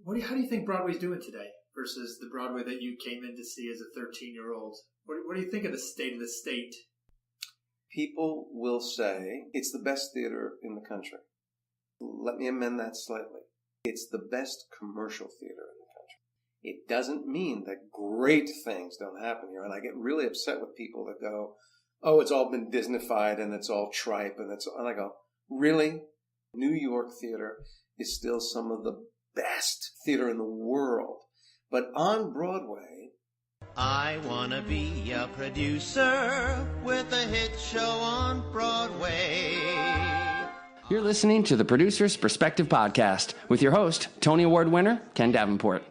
How do you think Broadway's doing today versus the Broadway that you came in to see as a 13-year-old? What do you think of the state of the state? People will say it's the best theater in the country. Let me amend that slightly. It's the best commercial theater in the country. It doesn't mean that great things don't happen here. And I get really upset with people that go, oh, it's all been Disneyfied and it's all tripe. And I go, really? New York theater is still some of the best theater in the world. But on Broadway, I want to be a producer with a hit show on Broadway. You're listening to the Producer's Perspective Podcast with your host, Tony Award winner, Ken Davenport.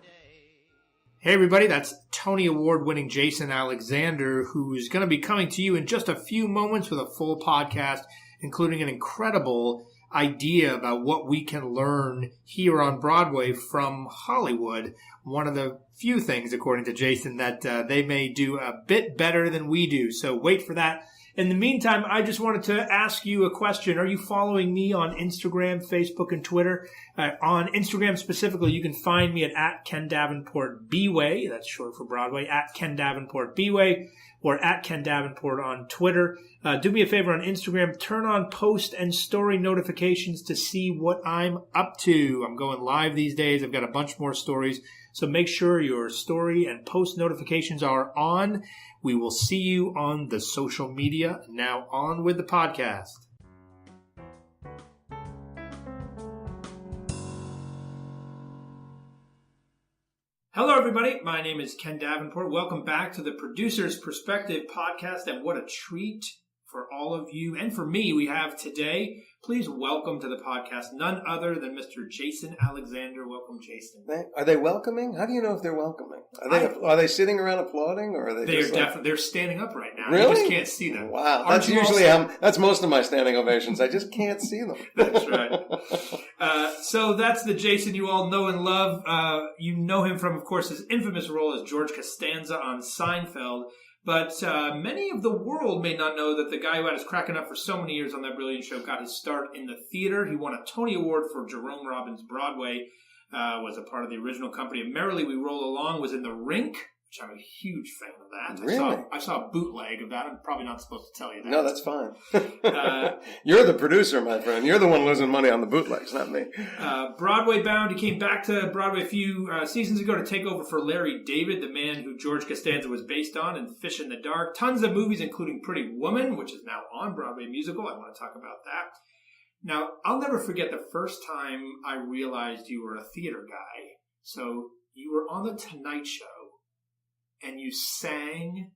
Hey, everybody, that's Tony Award-winning Jason Alexander, who's going to be coming to you in just a few moments with a full podcast, including an incredible idea about what we can learn here on Broadway from Hollywood. One of the few things, according to Jason, that they may do a bit better than we do. So wait for that. In the meantime, I just wanted to ask you a question. Are you following me on Instagram, Facebook, and Twitter? On Instagram specifically, you can find me at Ken Davenport Bway. That's short for Broadway. At Ken Davenport Bway, or at Ken Davenport on Twitter. Do me a favor on Instagram. Turn on post and story notifications to see what I'm up to. I'm going live these days. I've got a bunch more stories. So make sure your story and post notifications are on. We will see you on the social media. Now on with the podcast. Hello, everybody. My name is Ken Davenport. Welcome back to the Producer's Perspective Podcast. And what a treat for all of you and for me we have today. Please welcome to the podcast none other than Mr. Jason Alexander. Welcome, Jason. Are they welcoming? How do you know if they're welcoming? Are they sitting around applauding, or are they? They're standing up right now. Really? You just can't see them. Wow, that's usually that's most of my standing ovations. I just can't see them. That's right. So that's the Jason you all know and love. You know him from, of course, his infamous role as George Costanza on Seinfeld. But many of the world may not know that the guy who had us cracking up for so many years on that brilliant show got his start in the theater. He won a Tony Award for Jerome Robbins Broadway, was a part of the original company of Merrily We Roll Along, was in the Rink, which I'm a huge fan of that. Really? I saw a bootleg of that. I'm probably not supposed to tell you that. No, that's fine. You're the producer, my friend. You're the one losing money on the bootlegs, not me. Broadway bound. He came back to Broadway a few seasons ago to take over for Larry David, the man who George Costanza was based on, in Fish in the Dark. Tons of movies, including Pretty Woman, which is now on Broadway musical. I want to talk about that. Now, I'll never forget the first time I realized you were a theater guy. So you were on The Tonight Show, and you sang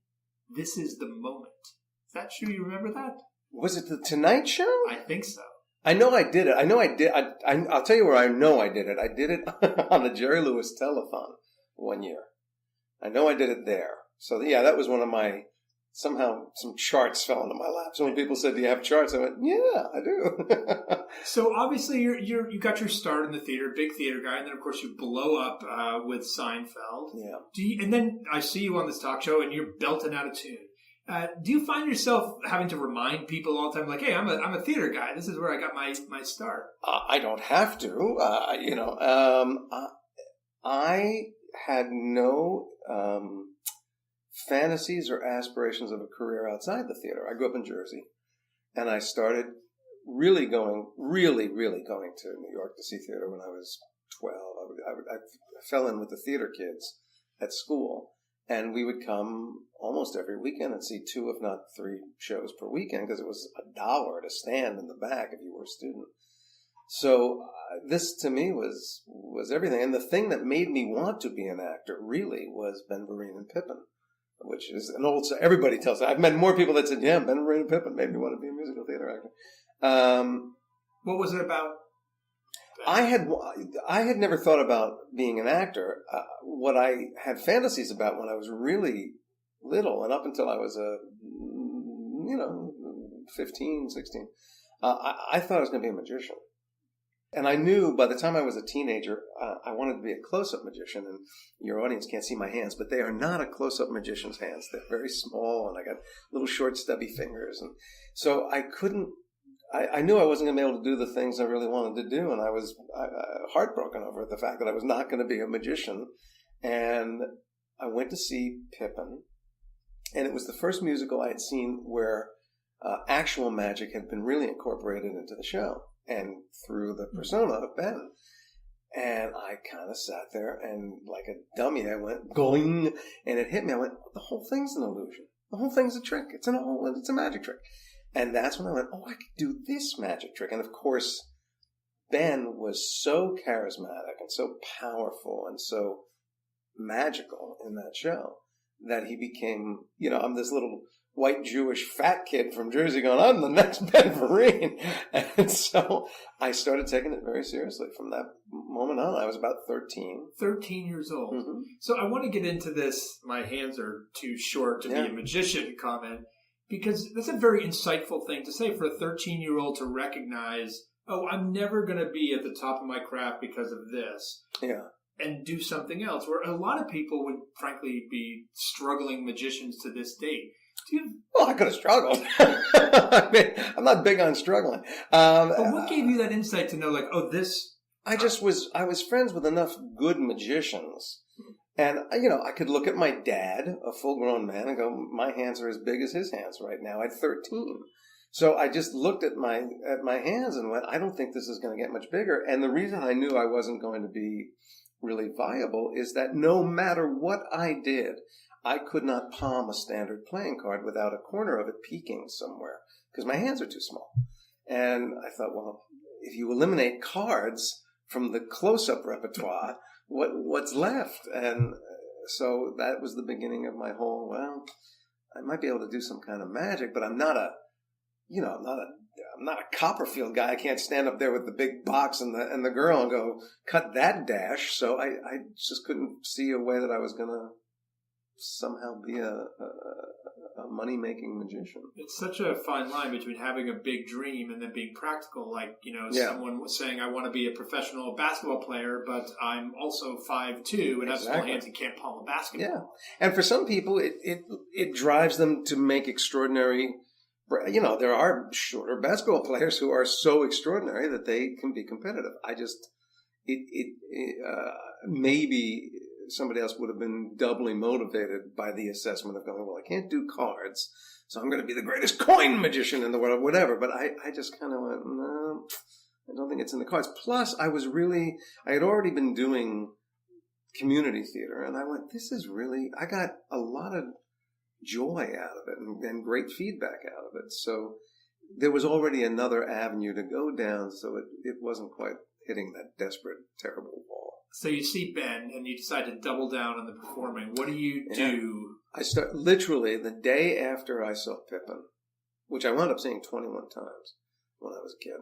"This Is the Moment." Is that true? You remember that? Was it The Tonight Show? I think so. I know I did it. I'll tell you where I know I did it. I did it on the Jerry Lewis Telethon one year. I know I did it there. So, yeah, that was one of my... Somehow some charts fell into my lap. So when people said, do you have charts? I went, yeah, I do. So obviously you got your start in the theater, big theater guy, and then of course you blow up with Seinfeld. Yeah. And then I see you on this talk show and you're belting out a tune. Do you find yourself having to remind people all the time, like, hey, I'm a theater guy. This is where I got my start. I don't have to. I had no fantasies or aspirations of a career outside the theater. I grew up in Jersey, and I started really going to New York to see theater when I was 12. I fell in with the theater kids at school, and we would come almost every weekend and see 2, if not 3 shows per weekend, because it was $1 to stand in the back if you were a student. So this to me was everything. And the thing that made me want to be an actor really was Ben Vereen and Pippin, which is an old, everybody tells. I've met more people that said, yeah, Ben Vereen and Pippin made me want to be a musical theater actor. What was it about? I had never thought about being an actor. What I had fantasies about when I was really little, and up until I was 15, 16, I thought I was going to be a magician. And I knew by the time I was a teenager, I wanted to be a close-up magician. And your audience can't see my hands, but they are not a close-up magician's hands. They're very small, and I got little short, stubby fingers. And so I couldn't I knew I wasn't going to be able to do the things I really wanted to do, and I was heartbroken over the fact that I was not going to be a magician. And I went to see Pippin, and it was the first musical I had seen where actual magic had been really incorporated into the show and through the persona of Ben. And I kind of sat there, and like a dummy, I went going, and it hit me. I went, the whole thing's an illusion. The whole thing's a trick. It's a magic trick. And that's when I went, oh, I could do this magic trick. And of course, Ben was so charismatic and so powerful and so magical in that show that he became, I'm this little white Jewish fat kid from Jersey going, I'm the next Ben Vereen. And so I started taking it very seriously from that moment on. I was about 13. 13 years old. Mm-hmm. So I want to get into this, my hands are too short to be a magician comment, because that's a very insightful thing to say for a 13-year-old to recognize, oh, I'm never going to be at the top of my craft because of this. Yeah. And do something else, where a lot of people would frankly be struggling magicians to this day. Well, I could have struggled. I mean, I'm not big on struggling. But what gave you that insight to know, like, oh, this? I was friends with enough good magicians. And, I could look at my dad, a full-grown man, and go, my hands are as big as his hands right now at 13. So I just looked at my hands and went, I don't think this is going to get much bigger. And the reason I knew I wasn't going to be really viable is that no matter what I did, I could not palm a standard playing card without a corner of it peeking somewhere because my hands are too small. And I thought, well, if you eliminate cards from the close-up repertoire, what's left? And so that was the beginning of my whole, well, I might be able to do some kind of magic, but I'm not a Copperfield guy. I can't stand up there with the big box and the girl and go cut that dash. So I just couldn't see a way that I was going to somehow be a money-making magician. It's such a fine line between having a big dream and then being practical. Like, someone was saying, I want to be a professional basketball player, but I'm also 5'2" and have small hands and can't palm a basketball. Yeah. And for some people, it drives them to make extraordinary. There are shorter basketball players who are so extraordinary that they can be competitive. Maybe somebody else would have been doubly motivated by the assessment of going, well, I can't do cards, so I'm going to be the greatest coin magician in the world, whatever. But I just kind of went, no, I don't think it's in the cards. Plus, I had already been doing community theater, and I went, I got a lot of joy out of it and great feedback out of it. So there was already another avenue to go down, so it wasn't quite hitting that desperate, terrible wall. So you see Ben, and you decide to double down on the performing. What do you do? I start literally the day after I saw Pippin, which I wound up seeing 21 times when I was a kid.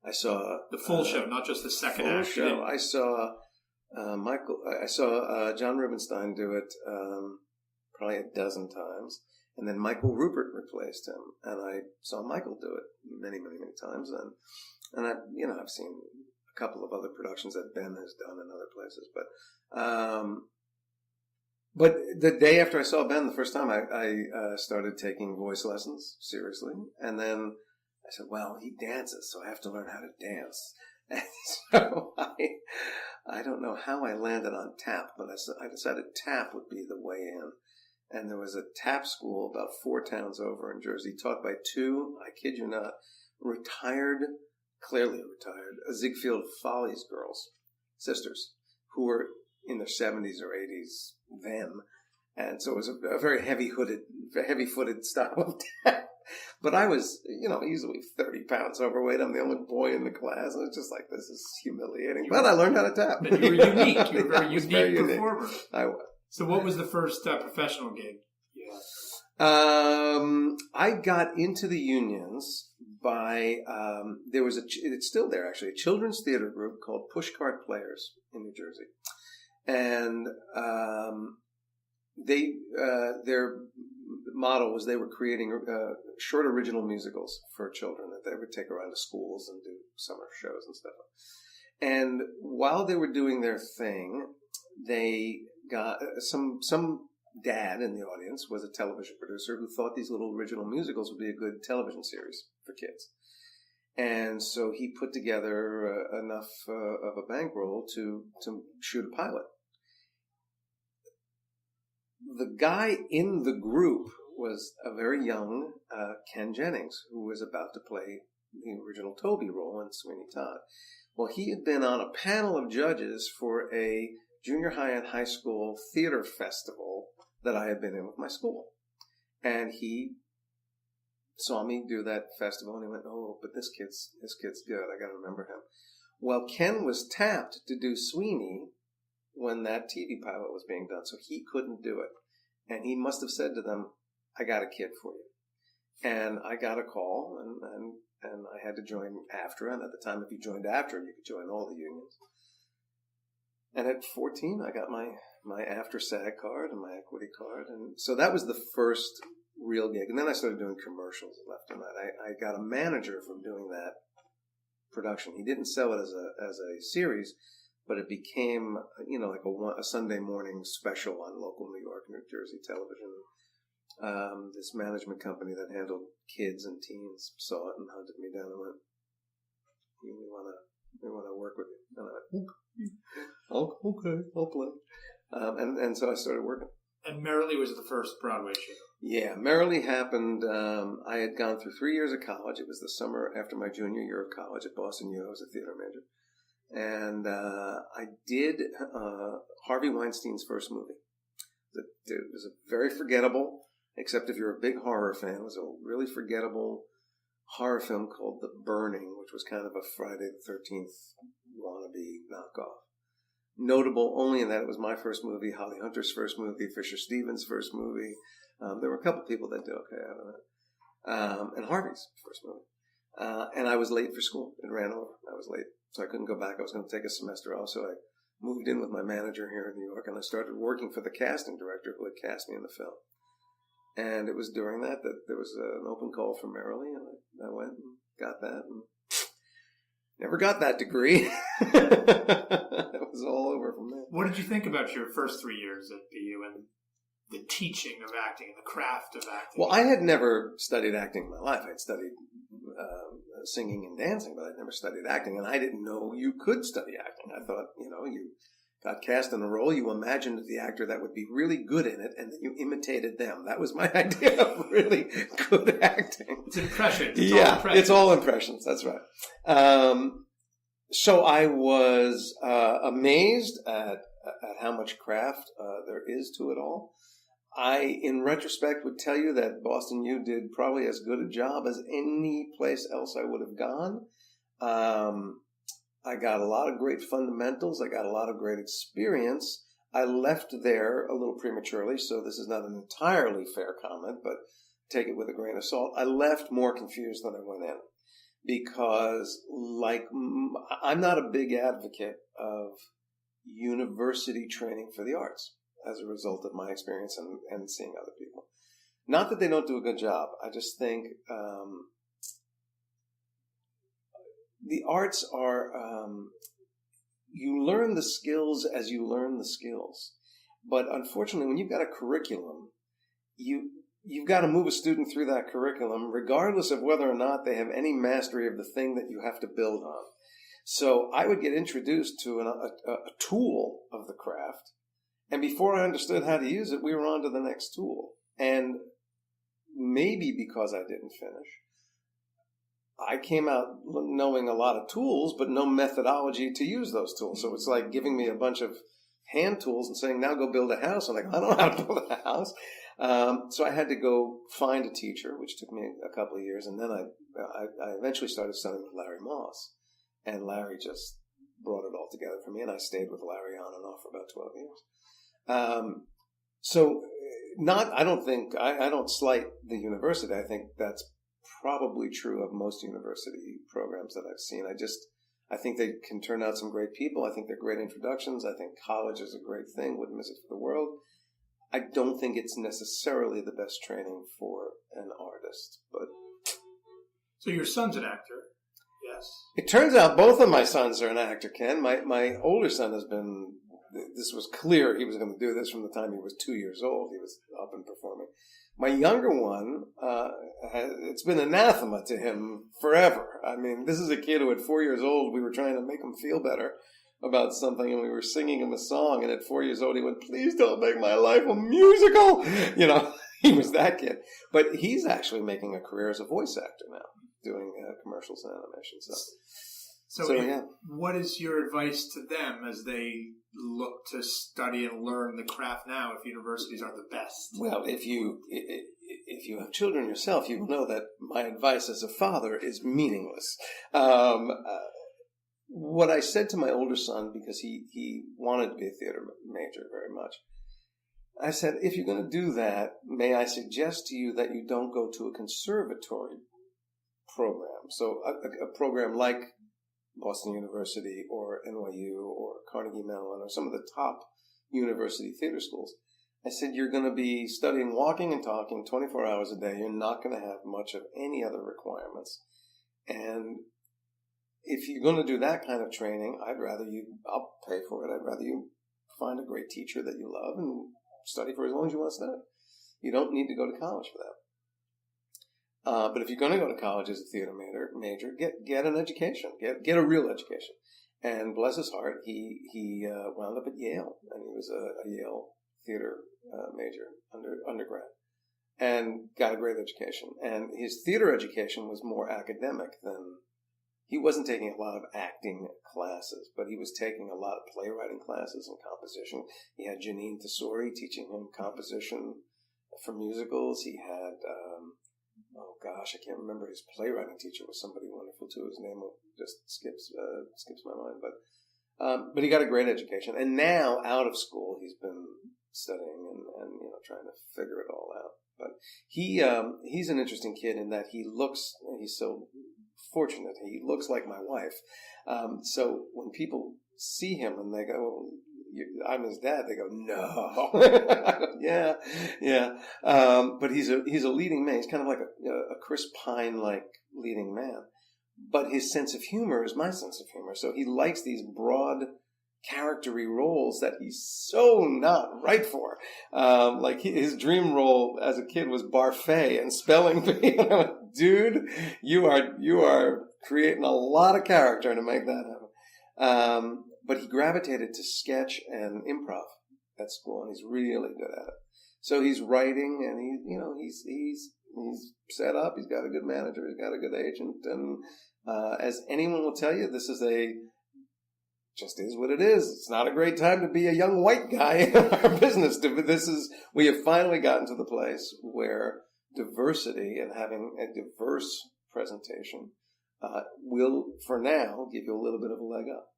I saw the full show, not just the second full act. Show. I saw I saw John Rubinstein do it probably a dozen times, and then Michael Rupert replaced him, and I saw Michael do it many, many, many times, and I've seen a couple of other productions that Ben has done in other places, but the day after I saw Ben the first time, I started taking voice lessons seriously, and then I said, well, he dances, so I have to learn how to dance. And so I don't know how I landed on tap, but I decided tap would be the way in. And there was a tap school about 4 towns over in Jersey, taught by 2, I kid you not, clearly retired, Ziegfeld Follies girls, sisters, who were in their 70s or 80s then. And so it was a very heavy-footed style of tap. But I was, easily 30 pounds overweight. I'm the only boy in the class. And it's just like, this is humiliating. But I learned how to tap. But you were unique. You were a very unique performer. I was. So what was the first professional gig? I got into the unions by, there was it's still there actually, a children's theater group called Pushcart Players in New Jersey. And their model was they were creating short original musicals for children that they would take around to schools and do summer shows and stuff. And while they were doing their thing, they got some dad in the audience was a television producer who thought these little original musicals would be a good television series for kids. And so he put together enough of a bankroll to shoot a pilot. The guy in the group was a very young Ken Jennings, who was about to play the original Toby role in Sweeney Todd. Well, he had been on a panel of judges for a junior high and high school theater festival that I had been in with my school. And he saw me do that festival, and he went, "Oh, but this kid's good. I got to remember him." Well, Ken was tapped to do Sweeney when that TV pilot was being done, so he couldn't do it. And he must have said to them, "I got a kid for you." And I got a call, and I had to join AFTRA. And at the time, if you joined AFTRA, you could join all the unions. And at 14, I got my AFTRA SAG card and my equity card. And so that was the first real gig. And then I started doing commercials left and right. I got a manager from doing that production. He didn't sell it as a series, but it became, like a Sunday morning special on local New York, New Jersey television. This management company that handled kids and teens saw it and hunted me down and went, "We want to work with you." And I went, "Okay, I'll play." And so I started working. And Merrily was the first Broadway show. Yeah, Merrily happened. I had gone through 3 years of college. It was the summer after my junior year of college at Boston U. I was a theater major. And I did Harvey Weinstein's first movie. It was a very forgettable, except if you're a big horror fan, it was a really forgettable horror film called The Burning, which was kind of a Friday the 13th wannabe knockoff. Notable only in that it was my first movie, Holly Hunter's first movie, Fisher Stevens' first movie. There were a couple people that did okay out of it. And Harvey's first movie. And I was late for school. It ran over. I was late. So I couldn't go back. I was going to take a semester off. So I moved in with my manager here in New York, and I started working for the casting director who had cast me in the film. And it was during that there was an open call for Merrily, and I went and got that, and never got that degree. It was all over from there. What did you think about your first 3 years at BU and the teaching of acting and the craft of acting? Well, I had never studied acting in my life. I'd studied singing and dancing, but I'd never studied acting, and I didn't know you could study acting. I thought, you got cast in a role, you imagined the actor that would be really good in it, and then you imitated them. That was my idea of really good acting. It's impressions. It's all impressions. That's right. So I was amazed at how much craft there is to it all. I, in retrospect, would tell you that Boston U did probably as good a job as any place else I would have gone. I got a lot of great fundamentals. I got a lot of great experience. I left there a little prematurely, so this is not an entirely fair comment, but take it with a grain of salt. I left more confused than I went in because, I'm not a big advocate of university training for the arts as a result of my experience and seeing other people. Not that they don't do a good job. I just think the arts are, you learn the skills as you learn the skills. But unfortunately, when you've got a curriculum, you've got to move a student through that curriculum, regardless of whether or not they have any mastery of the thing that you have to build on. So I would get introduced to a tool of the craft, and before I understood how to use it, we were on to the next tool. And maybe because I didn't finish, I came out knowing a lot of tools, but no methodology to use those tools. So it's like giving me a bunch of hand tools and saying, now go build a house. I'm like, I don't know how to build a house. So I had to go find a teacher, which took me a couple of years. And then I eventually started studying with Larry Moss. And Larry just brought it all together for me. And I stayed with Larry on and off for about 12 years. I don't slight the university. I think that's probably true of most university programs that I've seen. I think they can turn out some great people. I think they're great introductions. I think college is a great thing. Wouldn't miss it for the world. I don't think it's necessarily the best training for an artist. But so your son's an actor. Yes. It turns out both of my sons are an actor, Ken. My older son has been, this was clear he was going to do this from the time he was 2 years old. He was up and performing. My younger one, it's been anathema to him forever. I mean, this is a kid who at 4 years old, we were trying to make him feel better about something, and we were singing him a song, and at 4 years old, he went, "Please don't make my life a musical." You know, he was that kid. But he's actually making a career as a voice actor now, doing commercials and animation. So yeah. What is your advice to them as they look to study and learn the craft now, if universities are the best? Well, if you have children yourself, you will know that my advice as a father is meaningless. What I said to my older son, because he wanted to be a theater major very much, I said, if you're going to do that, may I suggest to you that you don't go to a conservatory program. So a program like Boston University or NYU or Carnegie Mellon or some of the top university theater schools. I said, you're going to be studying walking and talking 24 hours a day. You're not going to have much of any other requirements. And if you're going to do that kind of training, I'll pay for it. I'd rather you find a great teacher that you love and study for as long as you want to study. You don't need to go to college for that. But if you're going to go to college as a theater major, get an education, get a real education. And bless his heart, he wound up at Yale, and he was a Yale theater major undergrad, and got a great education. And his theater education was more academic than. He wasn't taking a lot of acting classes, but he was taking a lot of playwriting classes and composition. He had Janine Tesori teaching him composition for musicals. He had, I can't remember. His playwriting teacher was somebody wonderful too. His name just skips my mind. But he got a great education. And now, out of school, he's been studying and trying to figure it all out. But he's an interesting kid in that he's so fortunate. He looks like my wife. So when people see him and they go, I'm his dad, they go, no. Yeah. But he's a leading man. He's kind of like a Chris Pine-like leading man. But his sense of humor is my sense of humor. So he likes these broad charactery roles that he's so not right for. His dream role as a kid was Barfay and Spelling Bee. Dude, you are creating a lot of character to make that happen. But he gravitated to sketch and improv at school, and he's really good at it. So he's writing, and he's set up. He's got a good manager. He's got a good agent, and as anyone will tell you, this is just is what it is. It's not a great time to be a young white guy in our business. We have finally gotten to the place where diversity and having a diverse presentation will, for now, give you a little bit of a leg up.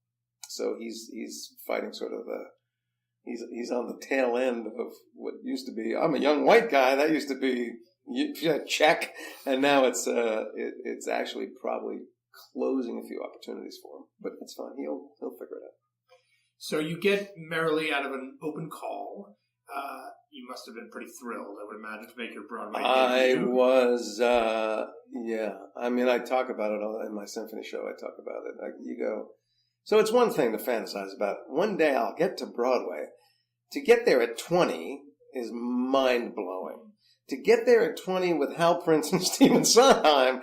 So he's fighting sort of he's on the tail end of what used to be, I'm a young white guy. That used to be check, and now it's actually probably closing a few opportunities for him, but it's fine. He'll figure it out. So you get Merrily out of an open call. You must have been pretty thrilled, I would imagine, to make your Broadway debut. I was, yeah. I mean, I talk about it all in my symphony show. I talk about it. So it's one thing to fantasize about. One day I'll get to Broadway. To get there at 20 is mind-blowing. To get there at 20 with Hal Prince and Stephen Sondheim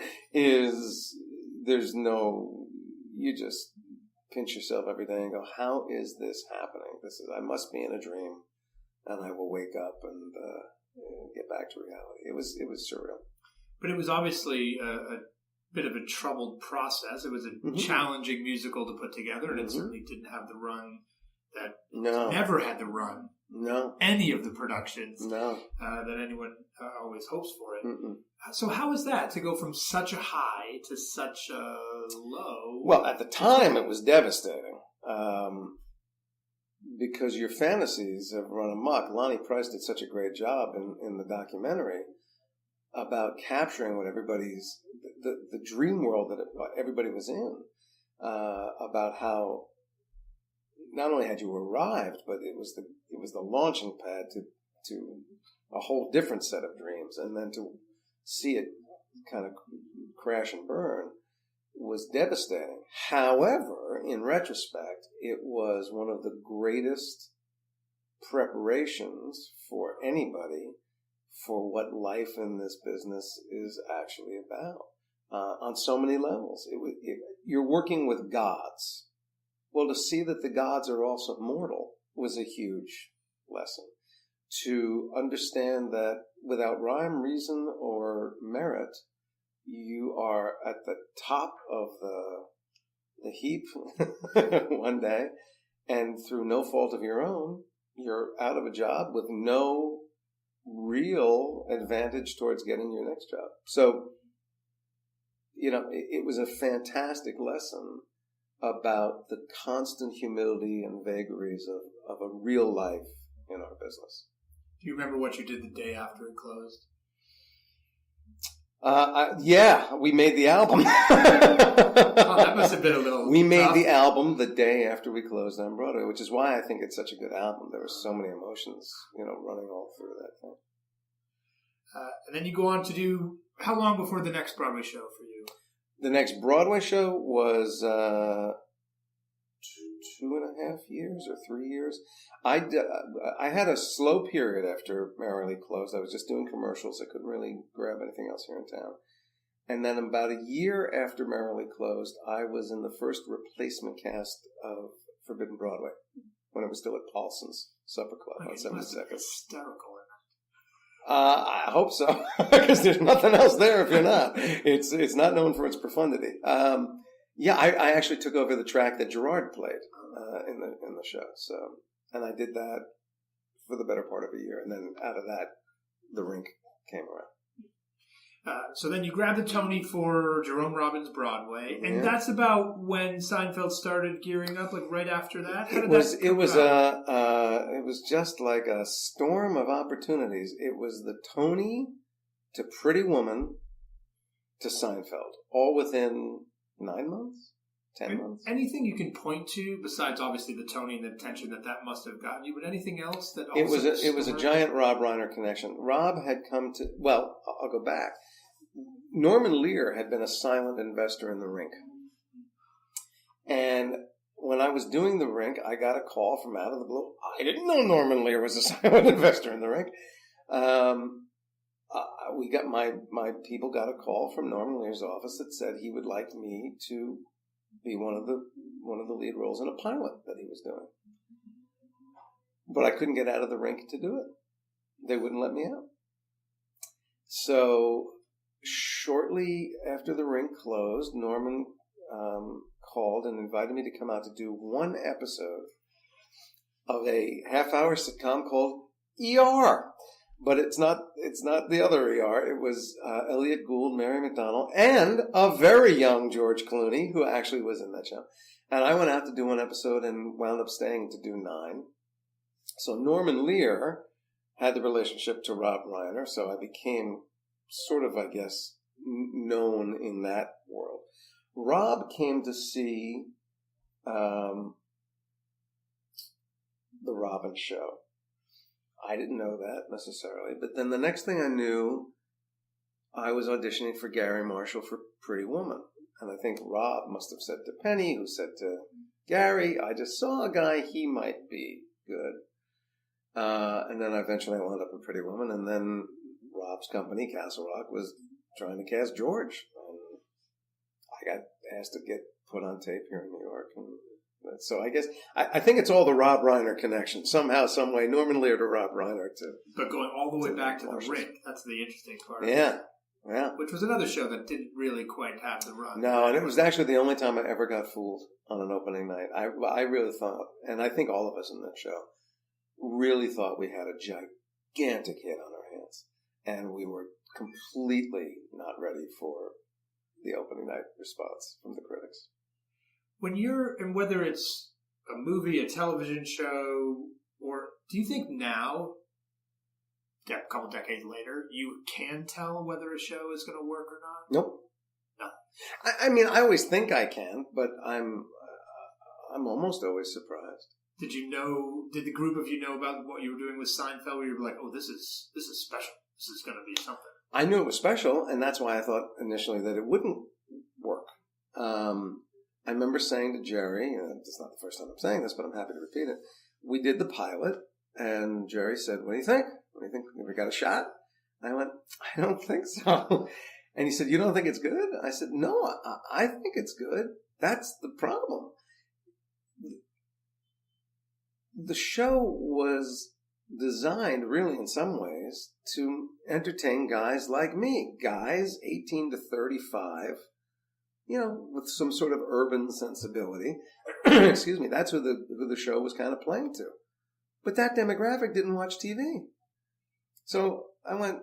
you just pinch yourself every day and go, how is this happening? I must be in a dream, and I will wake up and get back to reality. It was surreal. But it was obviously a bit of a troubled process. It was a challenging musical to put together, and it certainly didn't have the run that never had the run. No. Any of the productions. No. That anyone always hopes for it. So how was that, to go from such a high to such a low? Well, at the time it was devastating. Because your fantasies have run amok. Lonnie Price did such a great job in the documentary about capturing what the dream world that everybody was in, about how not only had you arrived, but it was the launching pad to a whole different set of dreams, and then to see it kind of crash and burn was devastating. However, in retrospect, it was one of the greatest preparations for anybody for what life in this business is actually about on so many levels. You're working with gods. Well, to see that the gods are also mortal was a huge lesson. To understand that without rhyme, reason, or merit, you are at the top of the heap one day, and through no fault of your own, you're out of a job with no real advantage towards getting your next job. So, it was a fantastic lesson about the constant humility and vagaries of a real life in our business. Do you remember what you did the day after it closed? Yeah, we made the album. That must have been a little We made tough. the album the day after we closed on Broadway, which is why I think it's such a good album. There were so many emotions, running all through that thing. And then you go on to do, how long before the next Broadway show for you? The next Broadway show was 2.5 years or 3 years. I had a slow period after Merrily closed. I was just doing commercials. I couldn't really grab anything else here in town. And then about a year after Merrily closed, I was in the first replacement cast of Forbidden Broadway when it was still at Paulson's Supper Club on 72nd. Hysterical. I hope so, because there's nothing else there if you're not. It's not known for its profundity. I actually took over the track that Gerard played in the show. So, and I did that for the better part of a year, and then out of that, the Rink came around. So then you grabbed the Tony for Jerome Robbins Broadway, and that's about when Seinfeld started gearing up, like right after that. It was just like a storm of opportunities. It was the Tony to Pretty Woman to Seinfeld, all within 9 months, 10 months. Anything you can point to besides obviously the Tony and the attention that must have gotten you, but anything else that also it was a giant Rob Reiner connection. Rob had come to, well, I'll go back. Norman Lear had been a silent investor in the Rink. And when I was doing the Rink, I got a call from out of the blue. I didn't know Norman Lear was a silent investor in the Rink. We got my people got a call from Norman Lear's office that said he would like me to be one of the lead roles in a pilot that he was doing. But I couldn't get out of the Rink to do it. They wouldn't let me out. So shortly after the Rink closed, Norman called and invited me to come out to do one episode of a half-hour sitcom called ER. But it's not the other ER. It was Elliot Gould, Mary McDonnell, and a very young George Clooney, who actually was in that show. And I went out to do one episode and wound up staying to do 9. So Norman Lear had the relationship to Rob Reiner, so I became sort of, I guess, known in that world. Rob came to see the Robbins show. I didn't know that necessarily, but then the next thing I knew, I was auditioning for Gary Marshall for Pretty Woman. And I think Rob must have said to Penny, who said to Gary, I just saw a guy, he might be good. And then eventually I wound up in Pretty Woman, and then Rob's company, Castle Rock, was trying to cast George. And I got asked to get put on tape here in New York. And so I guess, I think it's all the Rob Reiner connection. Somehow, some way, Norman Lear to Rob Reiner to... But going all the way back to the Rink, that's the interesting part. Yeah. Yeah. Which was another show that didn't really quite have the run. No, and it was actually the only time I ever got fooled on an opening night. I really thought, and I think all of us in that show, really thought we had a gigantic hit on our hands. And we were completely not ready for the opening night response from the critics. When you're, and whether it's a movie, a television show, or do you think now, a couple decades later, you can tell whether a show is going to work or not? Nope. No. I mean, I always think I can, but I'm almost always surprised. Did the group of you know about what you were doing with Seinfeld, where you were like, oh, this is special. This is going to be something. I knew it was special, and that's why I thought initially that it wouldn't work. I remember saying to Jerry, and it's not the first time I'm saying this, but I'm happy to repeat it. We did the pilot, and Jerry said, what do you think? What do you think? Have we got a shot? I went, I don't think so. And he said, you don't think it's good? I said, no, I think it's good. That's the problem. The show was designed, really, in some ways, to entertain guys like me. Guys 18 to 35, with some sort of urban sensibility. Excuse me. That's who the show was kind of playing to. But that demographic didn't watch TV. So I went,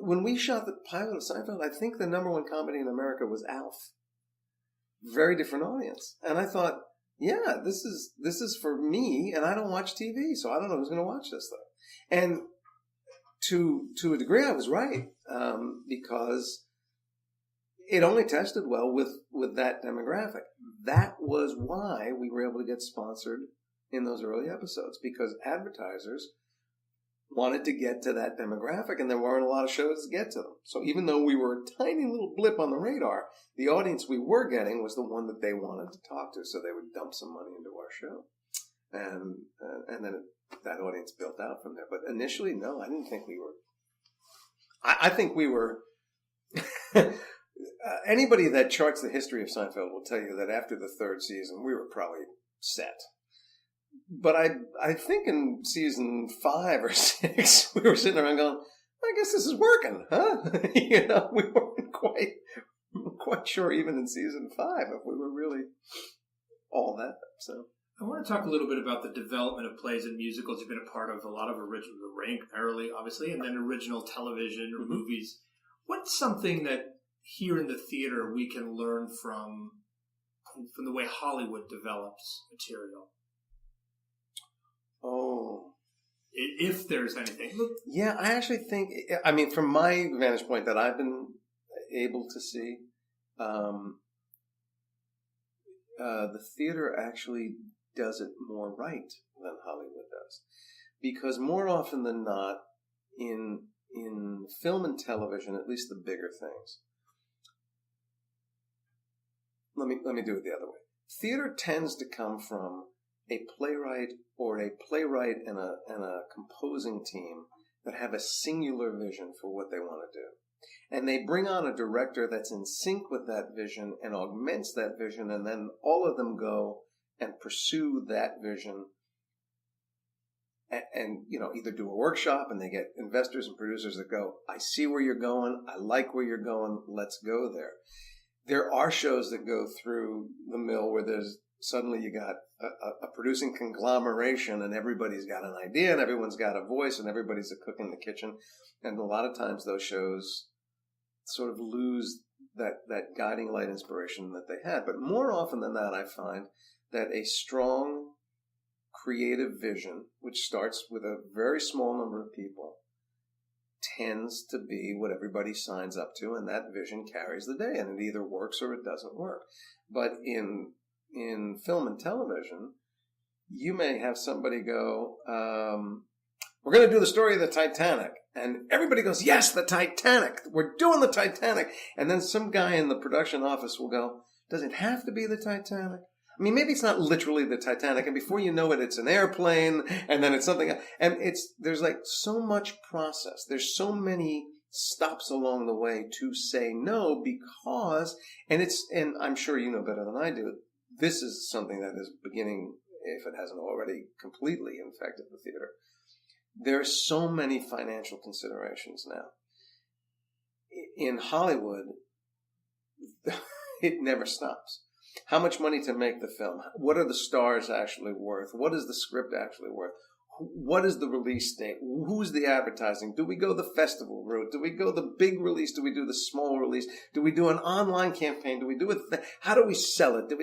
when we shot the pilot of Seinfeld, I think the number one comedy in America was Alf. Very different audience. And I thought, yeah, this is for me, and I don't watch TV, so I don't know who's going to watch this thing. And to a degree, I was right, because it only tested well with that demographic. That was why we were able to get sponsored in those early episodes, because advertisers wanted to get to that demographic, and there weren't a lot of shows to get to them. So even though we were a tiny little blip on the radar, the audience we were getting was the one that they wanted to talk to, so they would dump some money into our show. And then that audience built out from there. But initially, no, I didn't think we were. I think we were. Anybody that charts the history of Seinfeld will tell you that after the third season, we were probably set. But I think in season 5 or 6, we were sitting around going, I guess this is working, huh? We weren't quite sure even in season 5 if we were really all that. So I want to talk a little bit about the development of plays and musicals. You've been a part of a lot of original, Rink, Merrily, obviously, and then original television or movies. What's something that here in the theater we can learn from the way Hollywood develops material? Oh. If there's anything. Yeah, I actually think, from my vantage point that I've been able to see, the theater actually does it more right than Hollywood does. Because more often than not, in film and television, at least the bigger things, let me do it the other way. Theater tends to come from a playwright and a composing team that have a singular vision for what they want to do. And they bring on a director that's in sync with that vision and augments that vision, and then all of them go and pursue that vision and either do a workshop, and they get investors and producers that go, I see where you're going, I like where you're going, let's go there. There are shows that go through the mill where there's suddenly you got a producing conglomeration, and everybody's got an idea, and everyone's got a voice, and everybody's a cook in the kitchen. And a lot of times those shows sort of lose that guiding light inspiration that they had. But more often than not, I find that a strong creative vision, which starts with a very small number of people, tends to be what everybody signs up to, and that vision carries the day, and it either works or it doesn't work. But in film and television, you may have somebody go, we're going to do the story of the Titanic. And everybody goes, yes, the Titanic. We're doing the Titanic. And then some guy in the production office will go, does it have to be the Titanic? I mean, maybe it's not literally the Titanic. And before you know it, it's an airplane. And then it's something else. And there's like so much process. There's so many stops along the way to say no because, and I'm sure you know better than I do, this is something that is beginning, if it hasn't already completely infected the theater. There are so many financial considerations now. In Hollywood, it never stops. How much money to make the film? What are the stars actually worth? What is the script actually worth? What is the release date? Who's the advertising? Do we go the festival route? Do we go the big release? Do we do the small release? Do we do an online campaign? Do we do it? How do we sell it?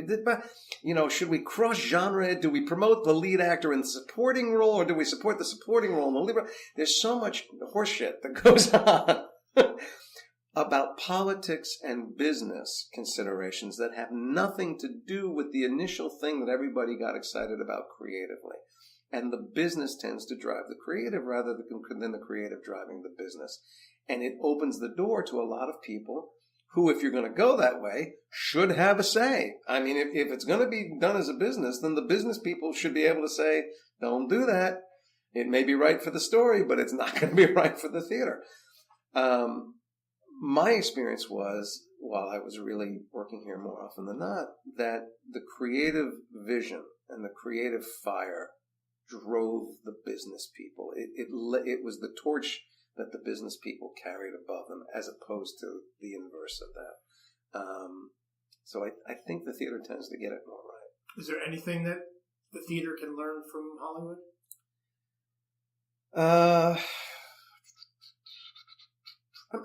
Should we cross genre? Do we promote the lead actor in the supporting role, or do we support the supporting role in the lead role? There's so much horseshit that goes on about politics and business considerations that have nothing to do with the initial thing that everybody got excited about creatively. And the business tends to drive the creative rather than the creative driving the business. And it opens the door to a lot of people who, if you're going to go that way, should have a say. I mean, if it's going to be done as a business, then the business people should be able to say, don't do that. It may be right for the story, but it's not going to be right for the theater. My experience was, while I was really working here more often than not, that the creative vision and the creative fire drove the business people. It was the torch that the business people carried above them, as opposed to the inverse of that. So I think the theater tends to get it more right. Is there anything that the theater can learn from Hollywood?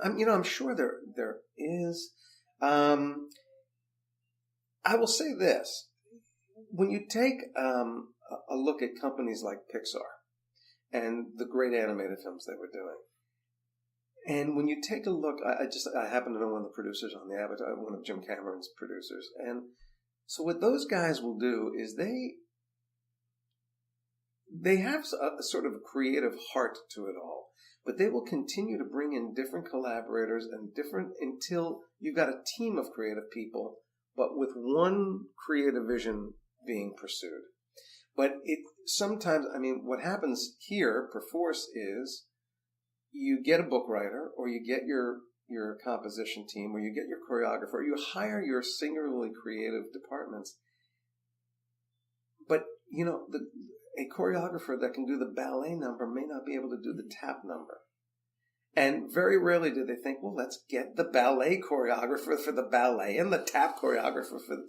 I'm sure there is. I will say this: when you take a look at companies like Pixar and the great animated films they were doing, and when you take a look, I happen to know one of the producers on the Avatar, one of Jim Cameron's producers, and so what those guys will do is they have a sort of creative heart to it all, but they will continue to bring in different collaborators and different until you've got a team of creative people, but with one creative vision being pursued. But sometimes, what happens here, perforce, is you get a book writer, or you get your composition team, or you get your choreographer, or you hire your singularly creative departments. But, a choreographer that can do the ballet number may not be able to do the tap number. And very rarely do they think, well, let's get the ballet choreographer for the ballet and the tap choreographer for the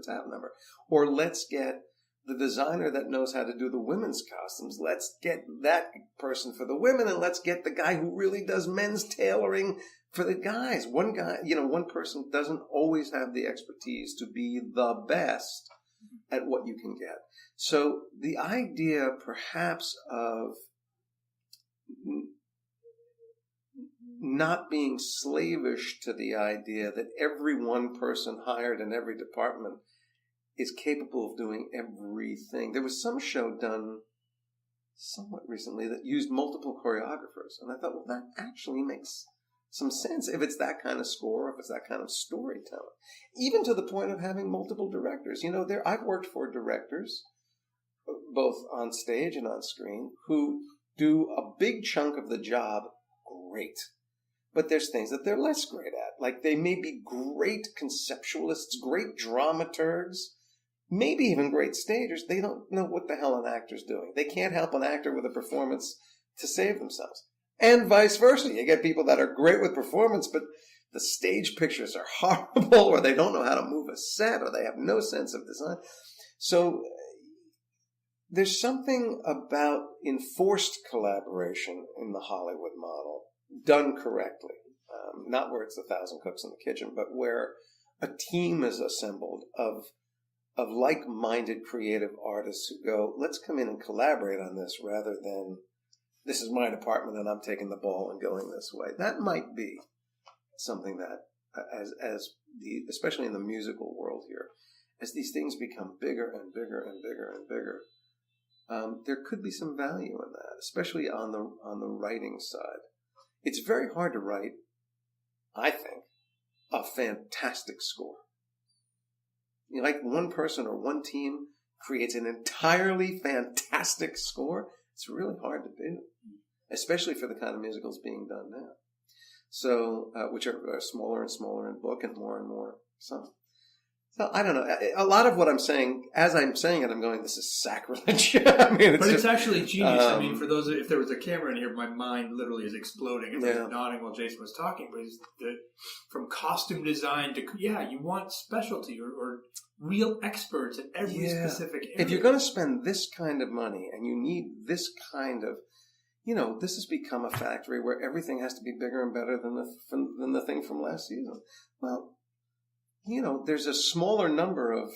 tap number. Or let's get the designer that knows how to do the women's costumes. Let's get that person for the women, and let's get the guy who really does men's tailoring for the guys. One person doesn't always have the expertise to be the best at what you can get. So the idea perhaps of not being slavish to the idea that every one person hired in every department is capable of doing everything. There was some show done somewhat recently that used multiple choreographers, and I thought, well, that actually makes some sense if it's that kind of score, if it's that kind of storytelling. Even to the point of having multiple directors. I've worked for directors, both on stage and on screen, who do a big chunk of the job great. But there's things that they're less great at. Like, they may be great conceptualists, great dramaturgs, maybe even great stagers. They don't know what the hell an actor's doing. They can't help an actor with a performance to save themselves. And vice versa. You get people that are great with performance, but the stage pictures are horrible, or they don't know how to move a set, or they have no sense of design. So there's something about enforced collaboration in the Hollywood model, done correctly. Not where it's 1,000 cooks in the kitchen, but where a team is assembled of like-minded creative artists who go, let's come in and collaborate on this, rather than, this is my department and I'm taking the ball and going this way. That might be something that, especially in the musical world here, as these things become bigger and bigger and bigger and bigger, there could be some value in that, especially on the writing side. It's very hard to write, I think, a fantastic score. Like, one person or one team creates an entirely fantastic score. It's really hard to do, especially for the kind of musicals being done now. So, which are smaller and smaller in book and more song. So I don't know. A lot of what I'm saying, as I'm saying it, I'm going, this is sacrilege. It's actually genius. For those, if there was a camera in here, my mind literally is exploding. It's like nodding while Jason was talking. But from costume design to, you want specialty or real experts in every specific area. If you're going to spend this kind of money and you need this kind of, this has become a factory where everything has to be bigger and better than the thing from last season. Well, there's a smaller number of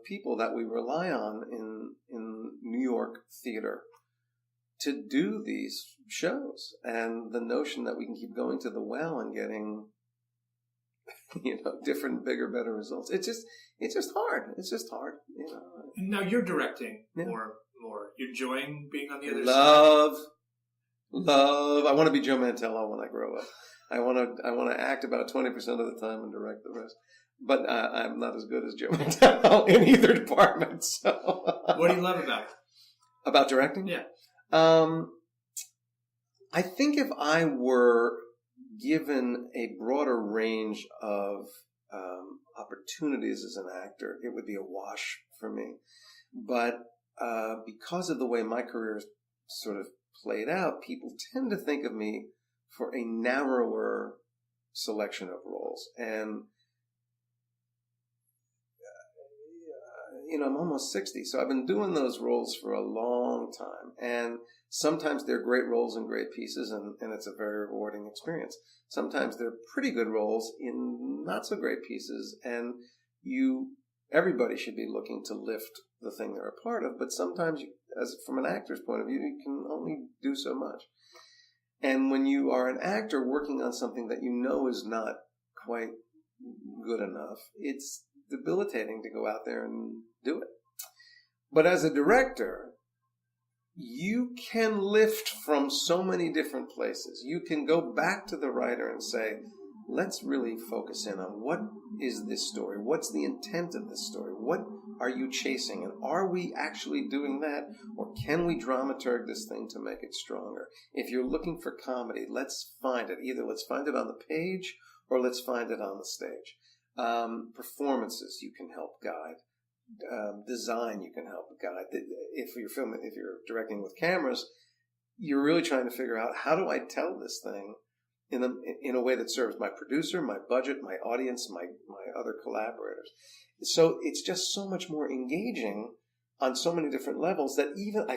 people that we rely on in New York theater to do these shows. And the notion that we can keep going to the well and getting, different, bigger, better results. It's just hard. It's just hard. Now you're directing more. You're enjoying being on the other side? Love. I want to be Joe Mantello when I grow up. I want to act about 20% of the time and direct the rest. But I'm not as good as Joe Mantello in either department. So. What do you love about it? About directing? Yeah. I think if I were given a broader range of opportunities as an actor, it would be a wash for me. But because of the way my career sort of played out, people tend to think of me for a narrower selection of roles. And, I'm almost 60, so I've been doing those roles for a long time. And sometimes they're great roles and great pieces, and it's a very rewarding experience. Sometimes they're pretty good roles in not so great pieces, and everybody should be looking to lift the thing they're a part of, but sometimes, as from an actor's point of view, you can only do so much. And when you are an actor working on something that you know is not quite good enough, it's debilitating to go out there and do it. But as a director, you can lift from so many different places. You can go back to the writer and say, let's really focus in on what is this story? What's the intent of this story? What are you chasing? And are we actually doing that? Or can we dramaturg this thing to make it stronger? If you're looking for comedy, let's find it. Either let's find it on the page or let's find it on the stage. Performances you can help guide. Design you can help guide. If you're directing with cameras, you're really trying to figure out, how do I tell this thing in a way that serves my producer, my budget, my audience, my other collaborators. So it's just so much more engaging on so many different levels that even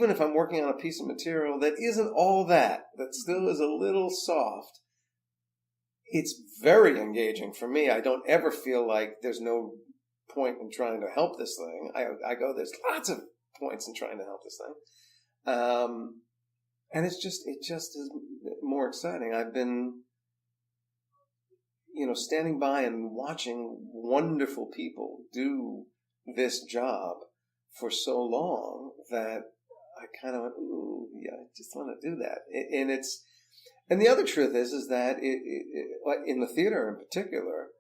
if I'm working on a piece of material that isn't all that still is a little soft, it's very engaging for me. I don't ever feel like there's no point in trying to help this thing. I go, there's lots of points in trying to help this thing. And it just is more exciting. I've been, standing by and watching wonderful people do this job for so long that I kind of went, ooh, yeah, I just want to do that. And the other truth is that in the theater in particular,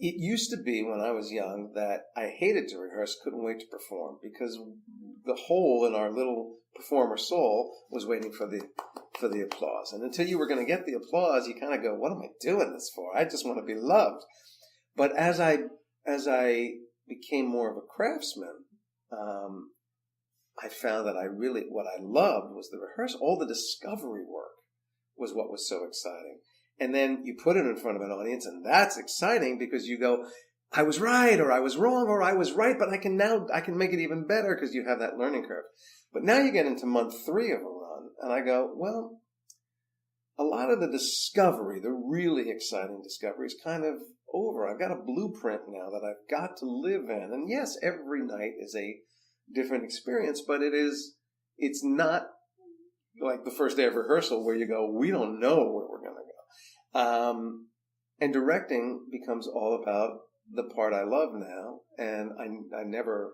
it used to be when I was young that I hated to rehearse, couldn't wait to perform, because the hole in our little performer soul was waiting for the applause. And until you were going to get the applause, you kind of go, what am I doing this for? I just want to be loved. But as I became more of a craftsman, I found that what I loved was the rehearsal. All the discovery work was what was so exciting. And then you put it in front of an audience, and that's exciting because you go, I was right, or I was wrong, or I was right, but I can make it even better because you have that learning curve. But now you get into month 3 of a run, and I go, well, a lot of the discovery, the really exciting discovery, is kind of over. I've got a blueprint now that I've got to live in. And yes, every night is a different experience, but it's not like the first day of rehearsal where you go, we don't know where we're going to go. And directing becomes all about the part I love now, and I never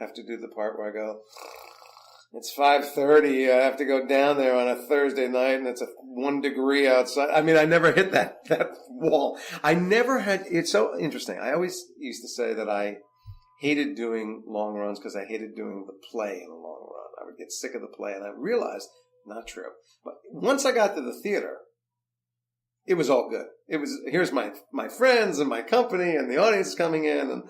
have to do the part where I go, it's 5:30, I have to go down there on a Thursday night, and it's 1 degree outside. I mean, I never hit that wall. It's so interesting. I always used to say that I hated doing long runs because I hated doing the play in a long run. I would get sick of the play, and I realized, not true. But once I got to the theater, it was all good. Here's my friends and my company and the audience coming in, and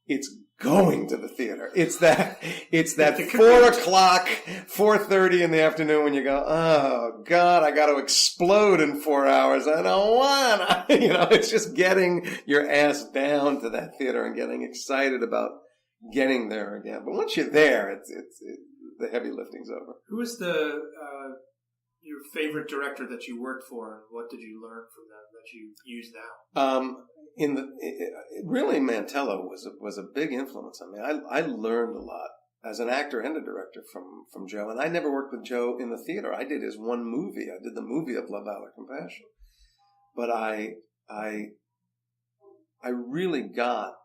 it's going to the theater. It's that 4:30 in the afternoon when you go, oh God, I got to explode in 4 hours. I don't want to. It's just getting your ass down to that theater and getting excited about getting there again. But once you're there, the heavy lifting's over. Who was your favorite director that you worked for, and what did you learn from them that you use now? Really, Mantello was a big influence on me. I learned a lot as an actor and a director from Joe, and I never worked with Joe in the theater. I did his one movie. I did the movie of Love, Valor, Compassion. But I really got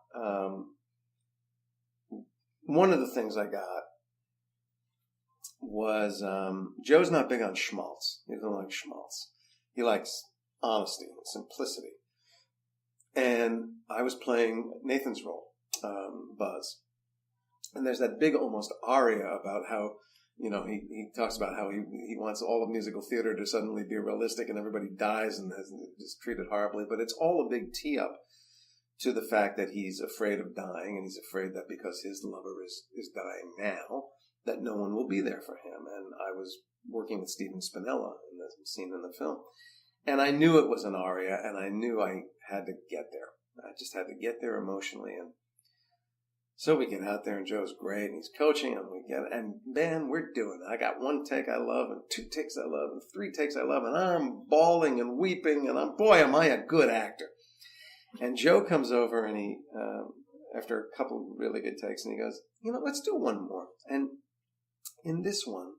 one of the things I got was Joe's not big on schmaltz. He doesn't like schmaltz. He likes honesty and simplicity. And I was playing Nathan's role, Buzz. And there's that big almost aria about how, he talks about how he wants all of musical theater to suddenly be realistic and everybody dies and is treated horribly. But it's all a big tee up to the fact that he's afraid of dying, and he's afraid that because his lover is dying now, that no one will be there for him. And I was working with Stephen Spinella in the scene in the film, and I knew it was an aria, and I knew I had to get there. I just had to get there emotionally. And so we get out there, and Joe's great, and he's coaching, and man, we're doing it. I got 1 take I love, and 2 takes I love, and 3 takes I love, and I'm bawling and weeping, and am I a good actor. And Joe comes over, and he, after a couple of really good takes, and he goes, let's do one more. And in this one,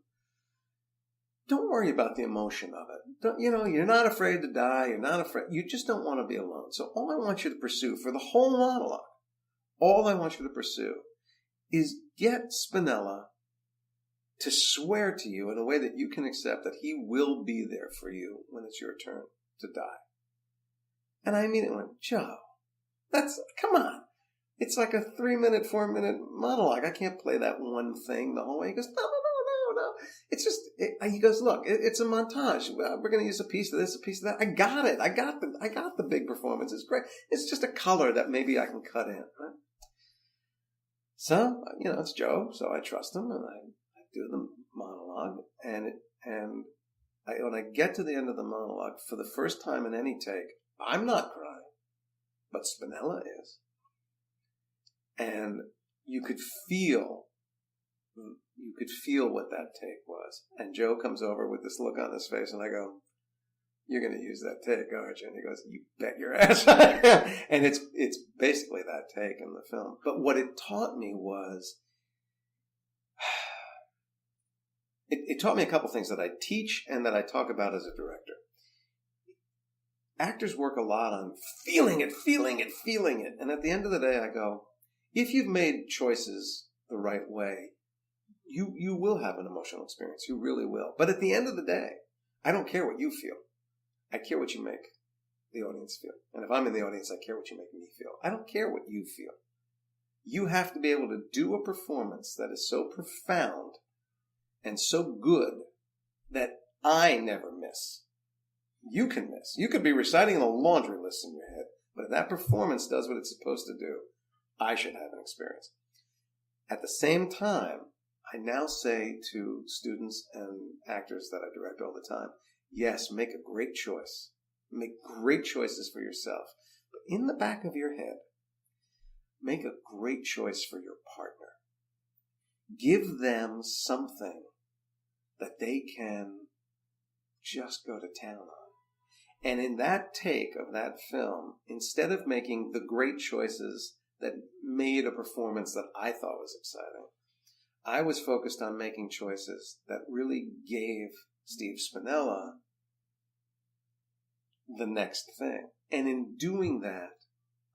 don't worry about the emotion of it. You're not afraid to die. You're not afraid. You just don't want to be alone. So all I want you to pursue for the whole monologue, all I want you to pursue is get Spinella to swear to you in a way that you can accept that he will be there for you when it's your turn to die. And I immediately went, Joe, come on. It's like a 3-minute, 4-minute monologue. I can't play that one thing the whole way. He goes, no. It's just, he goes, look, it's a montage. We're going to use a piece of this, a piece of that. I got it. I got the big performance. It's great. It's just a color that maybe I can cut in. Right? So, it's Joe, so I trust him, and I do the monologue. And when I get to the end of the monologue, for the first time in any take, I'm not crying, but Spinella is. And you could feel what that take was. And Joe comes over with this look on his face, and I go, you're going to use that take, aren't you? And he goes, you bet your ass I am. And it's basically that take in the film. But what it taught me was, it taught me a couple things that I teach and that I talk about as a director. Actors work a lot on feeling it. And at the end of the day, I go, if you've made choices the right way, you will have an emotional experience. You really will. But at the end of the day, I don't care what you feel. I care what you make the audience feel. And if I'm in the audience, I care what you make me feel. I don't care what you feel. You have to be able to do a performance that is so profound and so good that I never miss. You can miss. You could be reciting a laundry list in your head, but if that performance does what it's supposed to do, I should have an experience. At the same time, I now say to students and actors that I direct all the time, yes, make a great choice. Make great choices for yourself. But in the back of your head, make a great choice for your partner. Give them something that they can just go to town on. And in that take of that film, instead of making the great choices that made a performance that I thought was exciting, I was focused on making choices that really gave Steve Spinella the next thing. And in doing that,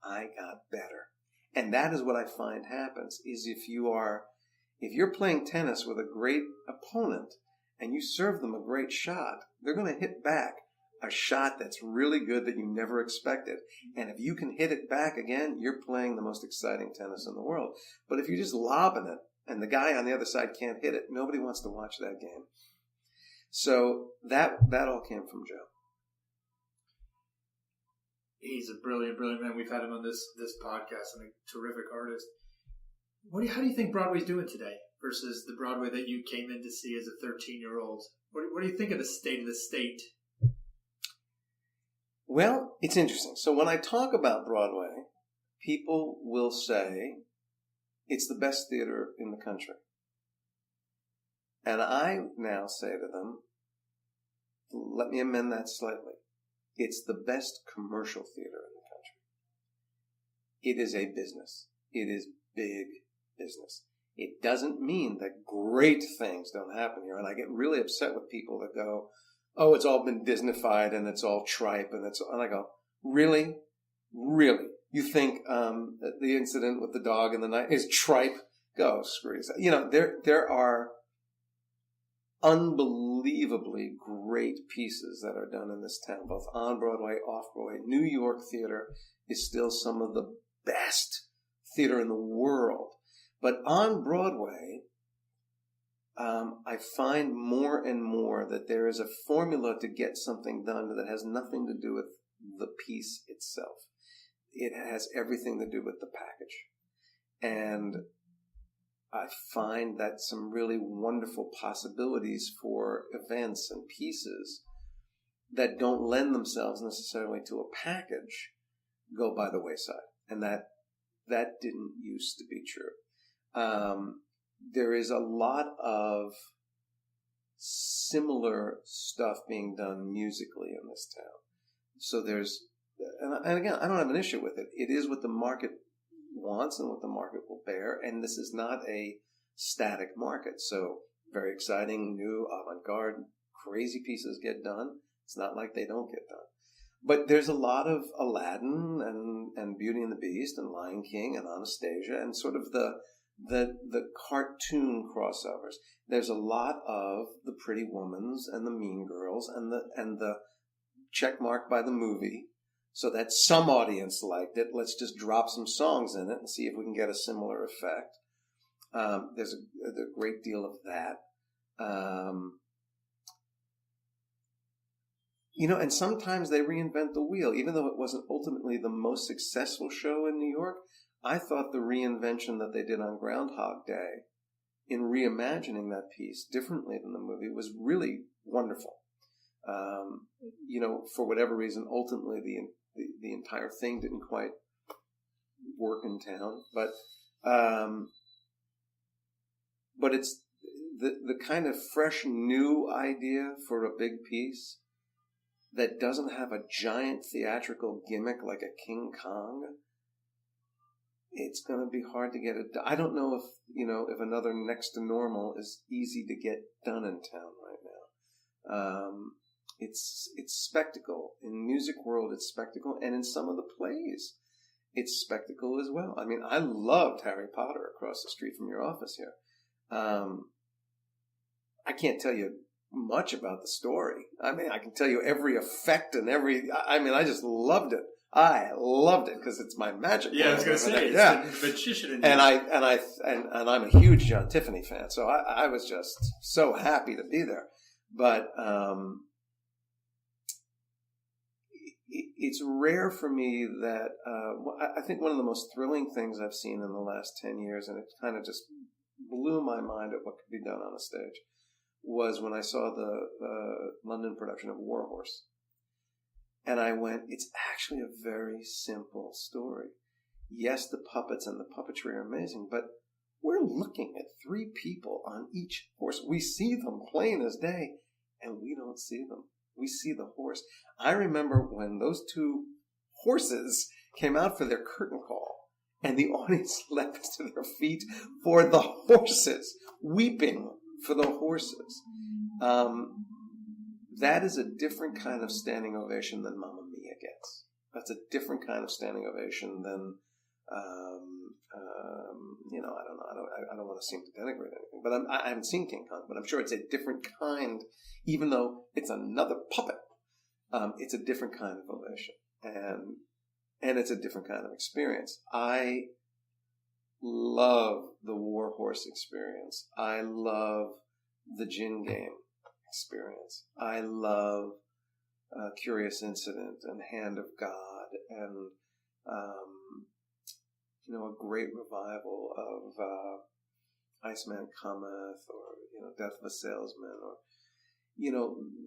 I got better. And that is what I find happens, is if you're playing tennis with a great opponent and you serve them a great shot, they're going to hit back a shot that's really good that you never expected. And if you can hit it back again, you're playing the most exciting tennis in the world. But if you're just lobbing it and the guy on the other side can't hit it, nobody wants to watch that game. So that all came from Joe. He's a brilliant man. We've had him on this podcast and a terrific artist. How do you think Broadway's doing today versus the Broadway that you came in to see as a 13-year-old? What do you think of the state of the state? Well, it's interesting. So when I talk about Broadway, people will say it's the best theater in the country. And I now say to them, let me amend that slightly. It's the best commercial theater in the country. It is a business. It is big business. It doesn't mean that great things don't happen here. And I get really upset with people that go, oh, it's all been Disneyfied and it's all tripe. And I go, really? Really? You think that the incident with the dog in the night is tripe? Go, screw yourself. There are unbelievably great pieces that are done in this town, both on Broadway, off Broadway. New York theater is still some of the best theater in the world. But on Broadway, I find more and more that there is a formula to get something done that has nothing to do with the piece itself. It has everything to do with the package. And I find that some really wonderful possibilities for events and pieces that don't lend themselves necessarily to a package go by the wayside. And that didn't used to be true. There is a lot of similar stuff being done musically in this town. So and again, I don't have an issue with it. It is what the market wants and what the market will bear. And this is not a static market. So very exciting, new, avant-garde, crazy pieces get done. It's not like they don't get done. But there's a lot of Aladdin and Beauty and the Beast and Lion King and Anastasia and sort of the cartoon crossovers. There's a lot of the Pretty Womans and the Mean Girls and the check mark by the movie, so that some audience liked it. Let's just drop some songs in it and see if we can get a similar effect. There's a great deal of that. And sometimes they reinvent the wheel, even though it wasn't ultimately the most successful show in New York. I thought the reinvention that they did on Groundhog Day in reimagining that piece differently than the movie was really wonderful. For whatever reason, ultimately the entire thing didn't quite work in town, but it's the kind of fresh new idea for a big piece that doesn't have a giant theatrical gimmick like a King Kong. It's going to be hard to get it done. I don't know if another Next to Normal is easy to get done in town right now. It's spectacle. In music world, it's spectacle. And in some of the plays, it's spectacle as well. I mean, I loved Harry Potter across the street from your office here. I can't tell you much about the story. I mean, I can tell you every effect and I just loved it. I loved it because it's my magic. Yeah, I was going to say, it's the magician in you. And I'm a huge John Tiffany fan, so I was just so happy to be there. But it's rare for me that I think one of the most thrilling things I've seen in the last 10 years, and it kind of just blew my mind at what could be done on a stage, was when I saw the London production of War Horse. And I went, it's actually a very simple story. Yes, the puppets and the puppetry are amazing, but we're looking at three people on each horse. We see them plain as day, and we don't see them. We see the horse. I remember when those two horses came out for their curtain call, and the audience leapt to their feet for the horses, weeping for the horses. That is a different kind of standing ovation than Mamma Mia gets. That's a different kind of standing ovation than, I don't want to seem to denigrate anything, but I haven't seen King Kong, but I'm sure it's a different kind, even though it's another puppet. It's a different kind of ovation, and it's a different kind of experience. I love the War Horse experience. I love the Gin Game experience. I love Curious Incident and Hand of God and a great revival of Iceman Cometh or Death of a Salesman or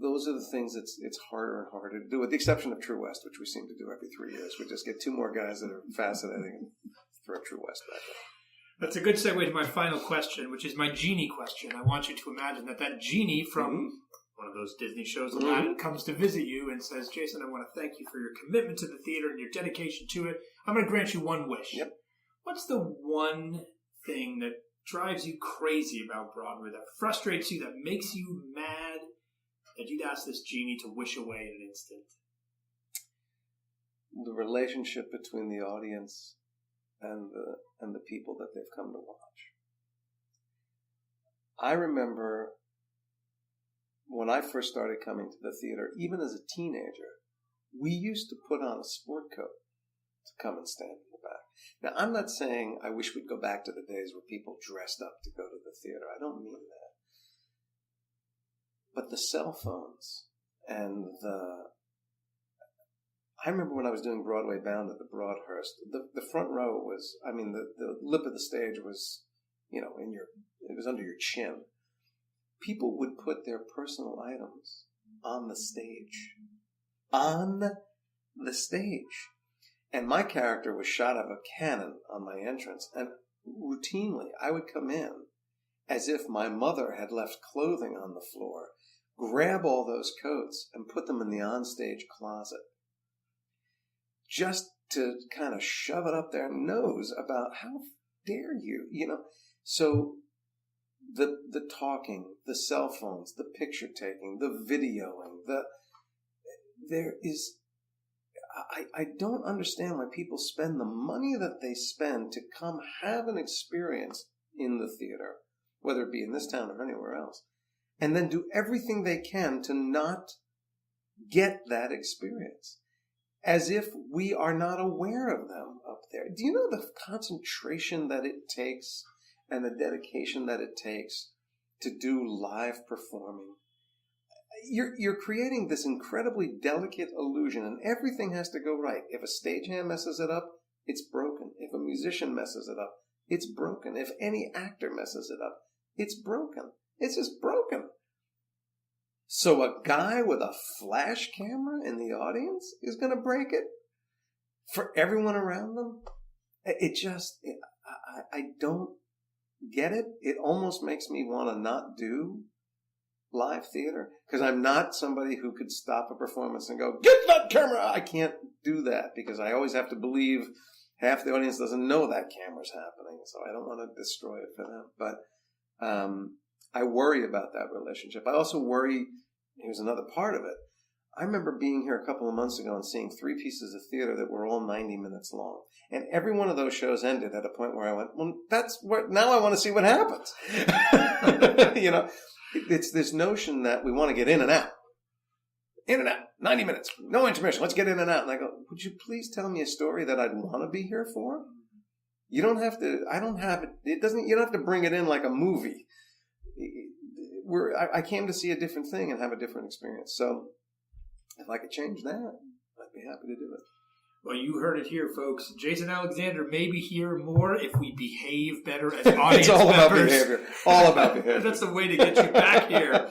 those are the things it's harder and harder to do, with the exception of True West, which we seem to do every 3 years. We just get two more guys that are fascinating and throw True West back there. That's a good segue to my final question, which is my genie question. I want you to imagine that genie from one of those Disney shows, Aladdin, comes to visit you and says, Jason, I want to thank you for your commitment to the theater and your dedication to it. I'm going to grant you one wish. Yep. What's the one thing that drives you crazy about Broadway, that frustrates you, that makes you mad, that you'd ask this genie to wish away in an instant? The relationship between the audience and the people that they've come to watch. I remember when I first started coming to the theater, even as a teenager, we used to put on a sport coat to come and stand in the back. Now, I'm not saying I wish we'd go back to the days where people dressed up to go to the theater. I don't mean that. But the cell phones and I remember when I was doing Broadway Bound at the Broadhurst, the front row was, I mean, the lip of the stage was, you know, it was under your chin. People would put their personal items on the stage. On the stage. And my character was shot out of a cannon on my entrance. And routinely, I would come in as if my mother had left clothing on the floor, grab all those coats and put them in the onstage closet. Just to kind of shove it up their nose about how dare you, you know. So the talking, the cell phones, the picture taking, the videoing, I don't understand why people spend the money that they spend to come have an experience in the theater, whether it be in this town or anywhere else, and then do everything they can to not get that experience, as if we are not aware of them up there. Do you know the concentration that it takes and the dedication that it takes to do live performing? You're creating this incredibly delicate illusion, and everything has to go right. If a stagehand messes it up, it's broken. If a musician messes it up, it's broken. If any actor messes it up, it's broken. It's just broken. So a guy with a flash camera in the audience is going to break it for everyone around them? I don't get it. It almost makes me want to not do live theater, because I'm not somebody who could stop a performance and go, get that camera! I can't do that, because I always have to believe half the audience doesn't know that camera's happening, so I don't want to destroy it for them. But I worry about that relationship. I also worry, here's another part of it. I remember being here a couple of months ago and seeing 3 pieces of theater that were all 90 minutes long. And every one of those shows ended at a point where I went, well, now I want to see what happens. You know, it's this notion that we want to get in and out. In and out. 90 minutes. No intermission. Let's get in and out. And I go, would you please tell me a story that I'd want to be here for? You don't have to, I don't have it. You don't have to bring it in like a movie. I came to see a different thing and have a different experience. So if I could change that, I'd be happy to do it. Well, you heard it here, folks. Jason Alexander may be here more if we behave better as audience It's all members. about behavior. All about behavior. That's the way to get you back here.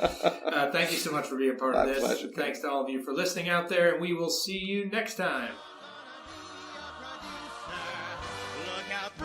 Thank you so much for being a part of this. Pleasure. Thanks to all of you for listening out there, and we will see you next time. Look out,